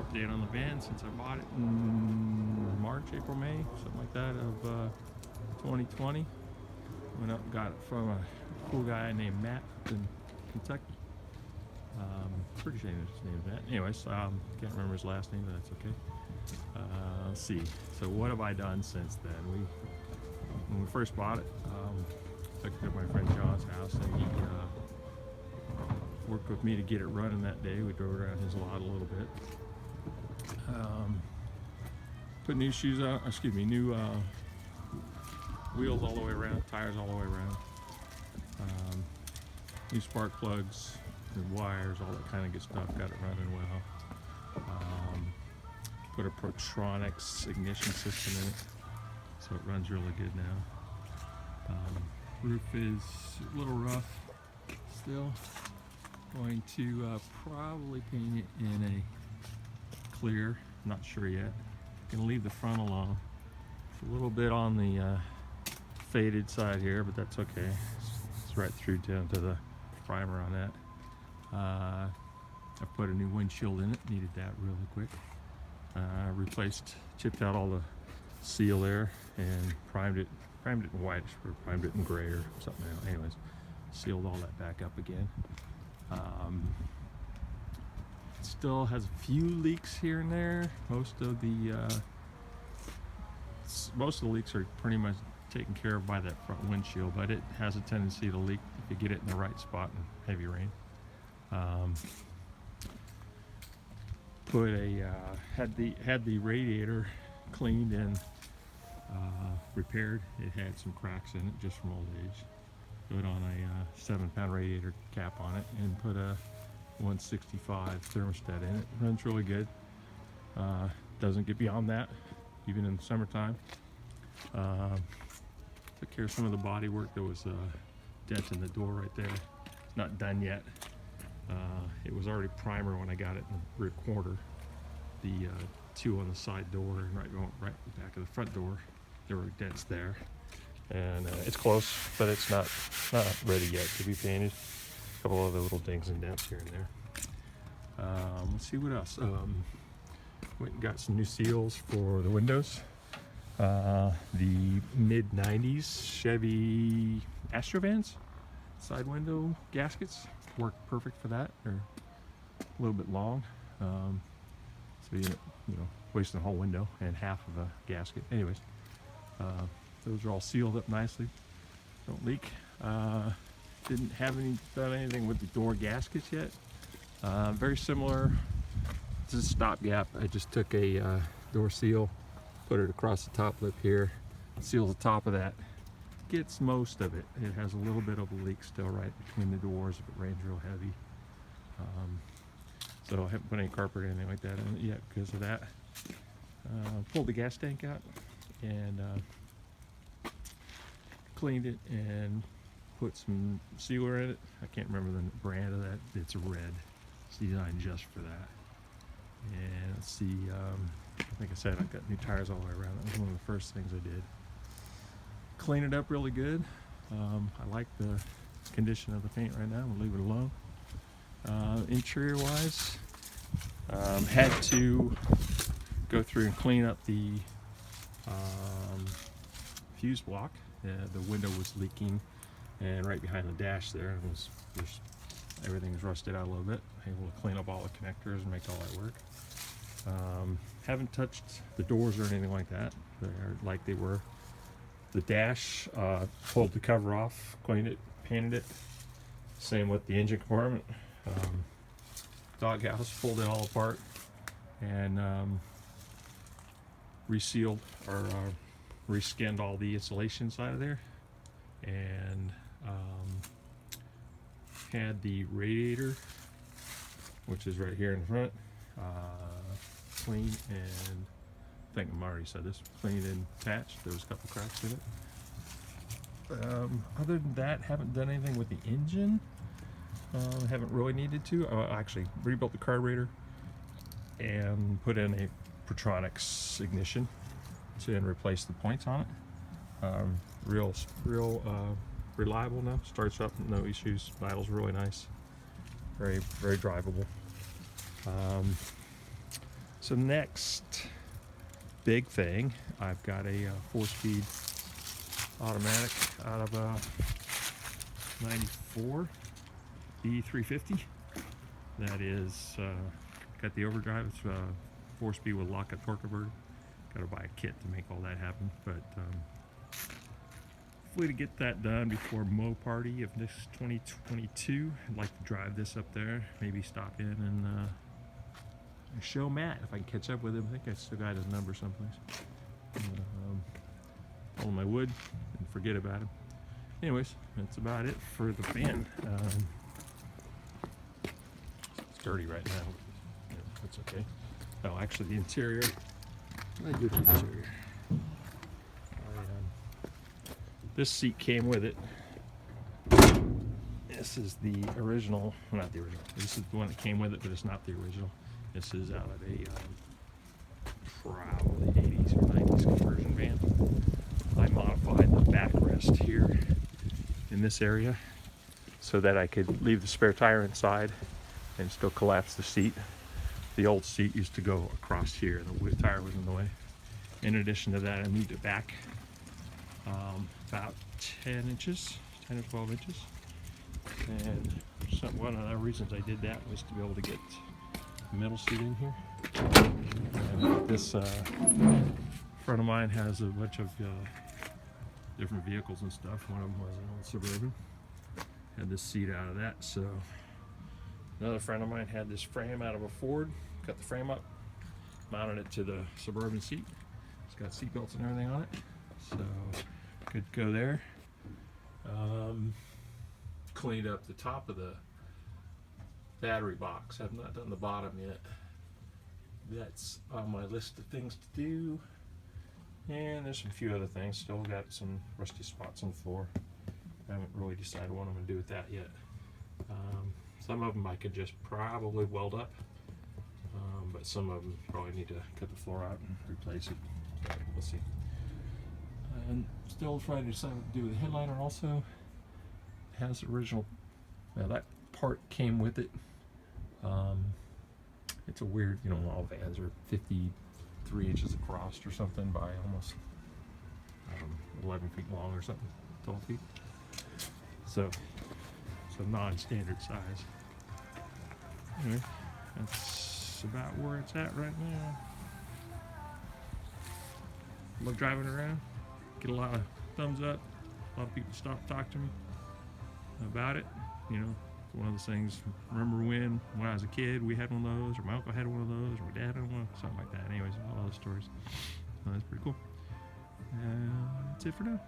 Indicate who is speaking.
Speaker 1: update on the van since I bought it in March, April, May, something like that of 2020. Went up and got it from a cool guy named Matt in Kentucky. Pretty sure his name is Matt. Anyways, can't remember his last name, but that's okay. Let's see. So what have I done since then? When we first bought it, took it to my friend John's house, and he worked with me to get it running that day. We drove around his lot a little bit. Put new shoes on, new wheels all the way around, tires all the way around. New spark plugs, and wires, all that kind of good stuff. Got it running well. Put a Protronics ignition system in it, so it runs really good now. Roof is a little rough still. Going to probably paint it in a clear, not sure yet. Gonna leave the front alone. It's a little bit on the faded side here, but that's okay. It's right through down to the primer on that. I put a new windshield in it, needed that really quick. Chipped out all the seal there and primed it in white, or primed it in gray or something else. Anyways, sealed all that back up again. It still has a few leaks here and there. Most of the leaks are pretty much taken care of by that front windshield, but it has a tendency to leak if you get it in the right spot in heavy rain. Had the radiator cleaned and repaired. It had some cracks in it just from old age. Put on a 7-pound radiator cap on it and put a 165 thermostat in it. Runs really good. Doesn't get beyond that, even in the summertime. Took care of some of the body work. There was a dent in the door right there. It's not done yet. It was already primer when I got it in the rear corner. The two on the side door and right in the back of the front door, there were dents there. And it's close, but it's not ready yet to be painted. A couple other little dings and dents here and there. Let's see what else. Went and got some new seals for the windows. The mid-90s Chevy Astrovans side window gaskets work perfect for that. They're a little bit long, so you know, wasting a whole window and half of a gasket. Anyways, those are all sealed up nicely, don't leak. Didn't have done anything with the door gaskets yet. Very similar to the stopgap. I just took a door seal, put it across the top lip here, seal the top of that. Gets most of it. It has a little bit of a leak still right between the doors if it rains real heavy. So I haven't put any carpet or anything like that in it yet because of that. Pulled the gas tank out and cleaned it and put some sealer in it. I can't remember the brand of that. It's red. It's designed just for that. And let's see, like I said, I got new tires all the way around. That was one of the first things I did. Clean it up really good. I like the condition of the paint right now. We'll leave it alone. Interior wise, had to go through and clean up the fuse block. The window was leaking, and right behind the dash there everything was rusted out a little bit. Able to clean up all the connectors and make all that work. Haven't touched the doors or anything like that. They're like they were. The dash, pulled the cover off, cleaned it, painted it. Same with the engine compartment. Doghouse, pulled it all apart and resealed or reskinned all the insulation side of there, and had the radiator, which is right here in front, cleaned and I think I already said this, cleaned and patched. There was a couple cracks in it. Other than that, haven't done anything with the engine. Haven't really needed to. I actually rebuilt the carburetor and put in a Protronics ignition and replaced the points on it. Real reliable now. Starts up, no issues. Idles really nice. Very drivable. So next big thing, I've got a 4-speed automatic out of a 94 E350. That is got the overdrive. It's 4-speed with lock-up torque converter. Got to buy a kit to make all that happen, but hopefully to get that done before Mo Party of this 2022. I'd like to drive this up there, maybe stop in and show Matt if I can catch up with him. I think I still got his number someplace. Tell him I would and forget about him. Anyways, that's about it for the van. It's dirty right now. Yeah, that's okay. Oh, actually, the interior. I do the interior. This seat came with it. This is the original, not the original. This is the one that came with it, but it's not the original. This is out of a probably 80s or 90s conversion van. I modified the backrest here in this area so that I could leave the spare tire inside and still collapse the seat. The old seat used to go across here, and the tire was in the way. In addition to that, I moved it back about 10 inches, 10 or 12 inches. And one of the reasons I did that was to be able to get the middle seat in here. And this friend of mine has a bunch of different vehicles and stuff. One of them was an old Suburban. Had this seat out of that. So another friend of mine had this frame out of a Ford. Cut the frame up, mounted it to the Suburban seat. It's got seat belts and everything on it. So could go there. Cleaned up the top of the battery box. I've not done the bottom yet. That's on my list of things to do. And there's a few other things. Still got some rusty spots on the floor. I haven't really decided what I'm going to do with that yet. Some of them I could just probably weld up. But some of them probably need to cut the floor out and replace it. So we'll see. And still trying to decide what to do with the headliner also. It has the original, now that part came with it. It's a weird, you know, all vans are 53 inches across or something by almost 11 feet long or something, 12 feet. So it's a non-standard size. Anyway, that's about where it's at right now. Love driving around. Get a lot of thumbs up. A lot of people stop and talk to me about it. You know, it's one of those things. Remember when I was a kid, we had one of those, or my uncle had one of those, or my dad had one, something like that. Anyways, all those stories. So that's pretty cool. And that's it for now.